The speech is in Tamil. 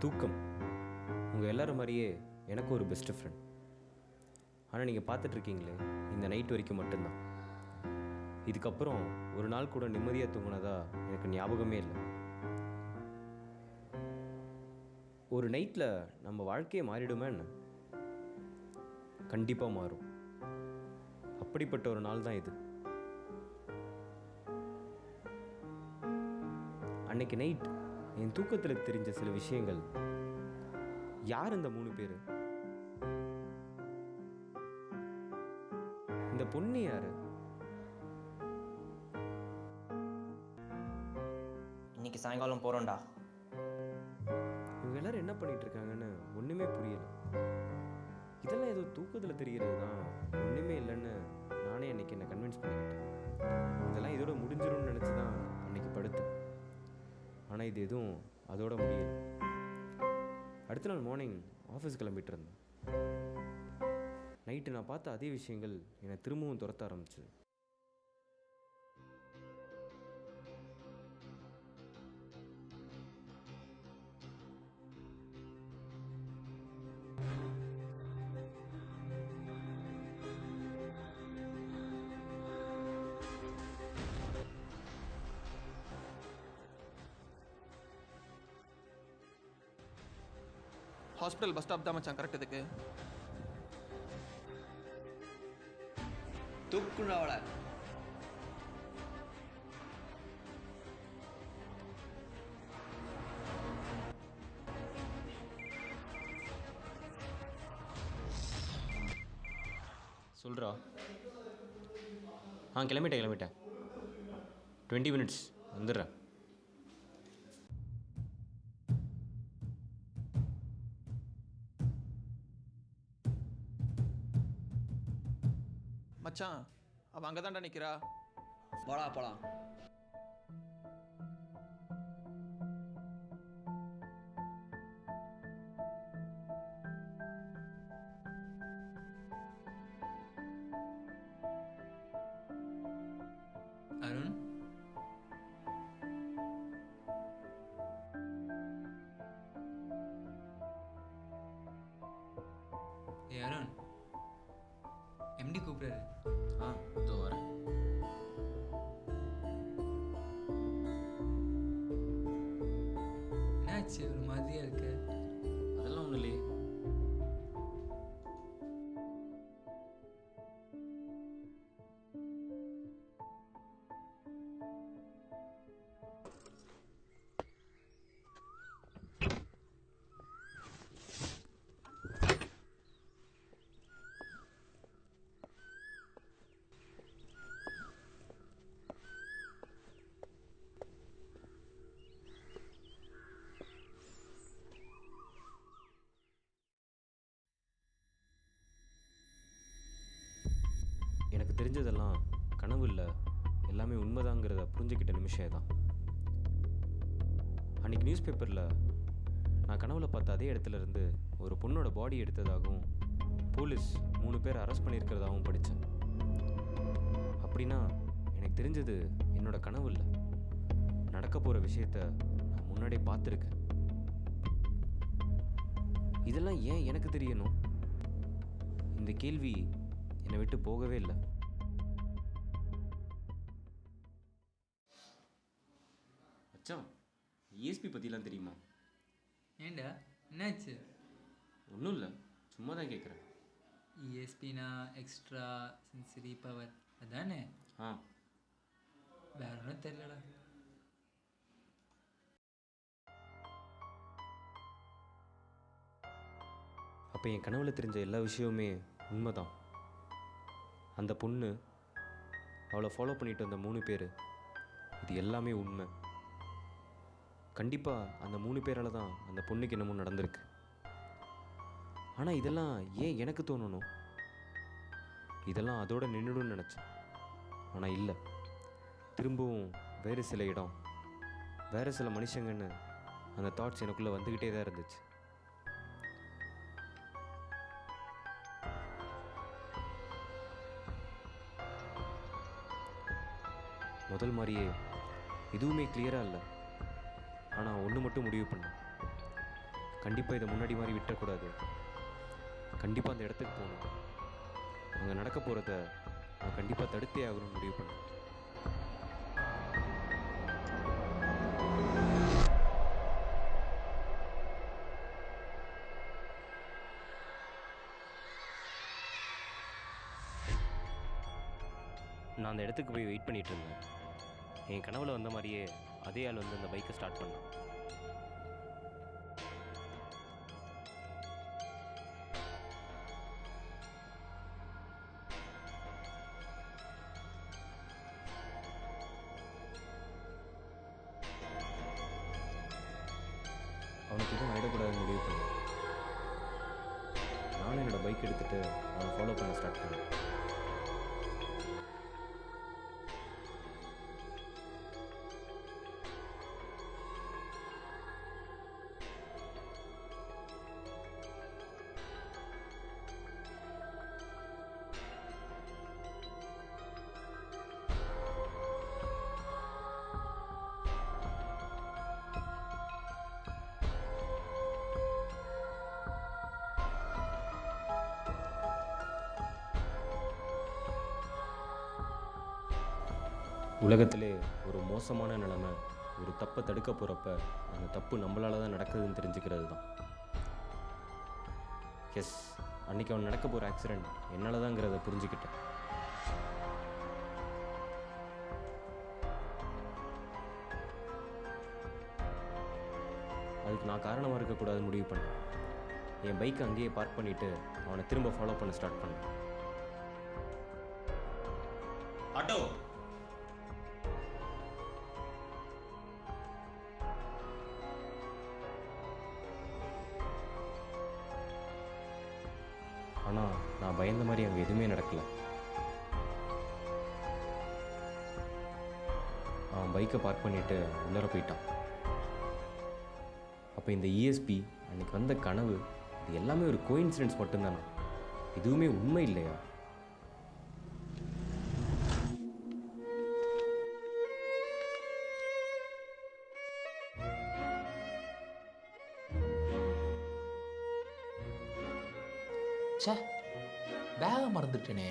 தூக்கம் உங்கள் எல்லோரும் மாதிரியே எனக்கு ஒரு பெஸ்ட்டு ஃப்ரெண்ட். ஆனால் நீங்கள் பார்த்துட்ருக்கீங்களே இந்த நைட் வரைக்கும் மட்டும்தான். இதுக்கப்புறம் ஒரு நாள் கூட நிம்மதியாக தூங்கினதா எனக்கு ஞாபகமே இல்லை. ஒரு நைட்டில் நம்ம வாழ்க்கையே மாறிடுமே என்ன? கண்டிப்பாக மாறும். அப்படிப்பட்ட ஒரு நாள் தான் இது. அன்னைக்கு நைட் என் தூக்கத்தில் தெரிஞ்ச சில விஷயங்கள். யார் இந்த 3 பேர்? இந்த பொண்ணு யாரு? இன்னைக்கு சாயங்காலம் போகிறோம்டா. இவங்க எல்லாரும் என்ன பண்ணிட்டு இருக்காங்கன்னு ஒன்றுமே புரியல. இதெல்லாம் ஏதோ தூக்கத்தில் தெரிகிறது தான், ஒன்றுமே இல்லைன்னு நானே அன்னைக்கு என்னை கன்வின்ஸ் பண்ணிக்கிட்டேன். இதெல்லாம் இதோட முடிஞ்சிடும்னு நினச்சி தான் அன்னைக்கு படுத்தேன். ஆனால் இது எதுவும் அதோட முடியல. அடுத்த நாள் மார்னிங் ஆஃபீஸ் கிளம்பிட்டு இருந்தேன். நைட்டு நான் பார்த்த அதே விஷயங்கள் என்னை திரும்பவும் துரத்த ஆரம்பிச்சு. ஹாஸ்பிட்டல் பஸ் ஸ்டாப் தான் மச்சான் கரெக்ட். இதுக்கு தூக்குறாவல சொல்கிறா. கிளம்பிட்டேன் 20 மினிட்ஸ் வந்துடுறேன். மச்சான் அவன் அங்கே தான்டா நிற்கிறா. போடா போலாம். அருண், அருண், எம்டி கூப்பிடுறாரு. இதோ வரேன். என்னாச்சு, ஒரு மாதிரியா இருக்கு? அதெல்லாம் ஒன்றும் இல்லையே. எனக்கு தெரிஞ்சதெல்லாம் கனவு இல்லை, எல்லாமே உண்மைதாங்கிறத புரிஞ்சுக்கிட்ட நிமிஷம் தான். அன்றைக்கி நியூஸ் பேப்பரில் நான் கனவுல பார்த்த அதே இடத்துல இருந்து ஒரு பொண்ணோட பாடி எடுத்ததாகவும் போலீஸ் 3 பேர் அரெஸ்ட் பண்ணியிருக்கிறதாகவும் படித்தேன். அப்படின்னா எனக்கு தெரிஞ்சது என்னோட கனவு இல்லை, நடக்க போகிற விஷயத்த நான் முன்னாடியே பார்த்துருக்கேன். இதெல்லாம் ஏன் எனக்கு தெரியணும்? இந்த கேள்வி என்னை விட்டு போகவே இல்லை. அச்சான், ESP பற்றிலாம் தெரியுமா? ஏண்டா, என்னாச்சு? ஒன்றும் இல்லை, சும்மா தான் கேட்குறேன். ESPனா எக்ஸ்ட்ரா சென்சரி பவர் அதானே? வேற ஒன்றும் தெரியலடா. அப்போ என் கனவுல தெரிஞ்ச எல்லா விஷயமுமே உண்மைதான். அந்த பொண்ணு, அவளை ஃபாலோ பண்ணிட்டு வந்த 3 பேர், இது எல்லாமே உண்மை. கண்டிப்பாக அந்த 3 பேரால் தான் அந்த பொண்ணுக்கு என்னமோ நடந்திருக்கு. ஆனால் இதெல்லாம் ஏன் எனக்கு தோணணும்? இதெல்லாம் அதோட நின்றுடும்னு நினச்சேன். ஆனால் இல்லை, திரும்பவும் வேறு சில இடம், வேறு சில மனுஷங்கன்னு அந்த தாட்ஸ் எனக்குள்ளே வந்துக்கிட்டே தான் இருந்துச்சு. முதல் மாதிரியே எதுவுமே கிளியராக இல்லை. ஆனால் ஒன்று மட்டும் முடிவு பண்ணேன், கண்டிப்பாக இதை முன்னாடி மாதிரி விட்டுறக்கூடாது. கண்டிப்பாக அந்த இடத்துக்கு போகணும். அங்கே நடக்க போகிறத நான் கண்டிப்பாக தடுத்தே ஆகணும்னு முடிவு பண்ணேன். நான் அந்த இடத்துக்கு போய் வெயிட் பண்ணிட்டு இருந்தேன். என் கனவுல வந்த மாதிரியே அதே ஆள் வந்து அந்த பைக்கை ஸ்டார்ட் பண்ணான். அவனுக்கு எதுவும் ஆகிடக்கூடாதுன்னு முடிவு பண்ணேன். நானும் என்னோடய பைக் எடுத்துகிட்டு அவனை ஃபாலோ பண்ண ஸ்டார்ட் பண்ணேன். உலகத்திலே ஒரு மோசமான நிலைமை ஒரு தப்பை தடுக்க போகிறப்ப அந்த தப்பு நம்மளால தான் நடக்குதுன்னு தெரிஞ்சுக்கிறது தான். எஸ், அன்றைக்கி அவன் நடக்க போகிற ஆக்சிடெண்ட் என்னால் தாங்கிறத புரிஞ்சுக்கிட்டேன். அதுக்கு நான் காரணமாக இருக்கக்கூடாதுன்னு முடிவு பண்ணேன். என் பைக்கை அங்கேயே பார்க் பண்ணிவிட்டு அவனை திரும்ப ஃபாலோ பண்ண ஸ்டார்ட் பண்ணேன். ஆட்டோ ஆனால் நான் பயந்த மாதிரி அங்கே எதுவுமே நடக்கலை. அவன் பைக்கை பார்க் பண்ணிவிட்டு உள்ளர போயிட்டான். அப்போ இந்த இஎஸ்பி அன்றைக்கி வந்த கனவு இது எல்லாமே ஒரு கோஇன்சிடென்ஸ் மட்டும்தானா? எதுவுமே உண்மை இல்லையா? ச்சே, பேக மறந்துட்டேனே.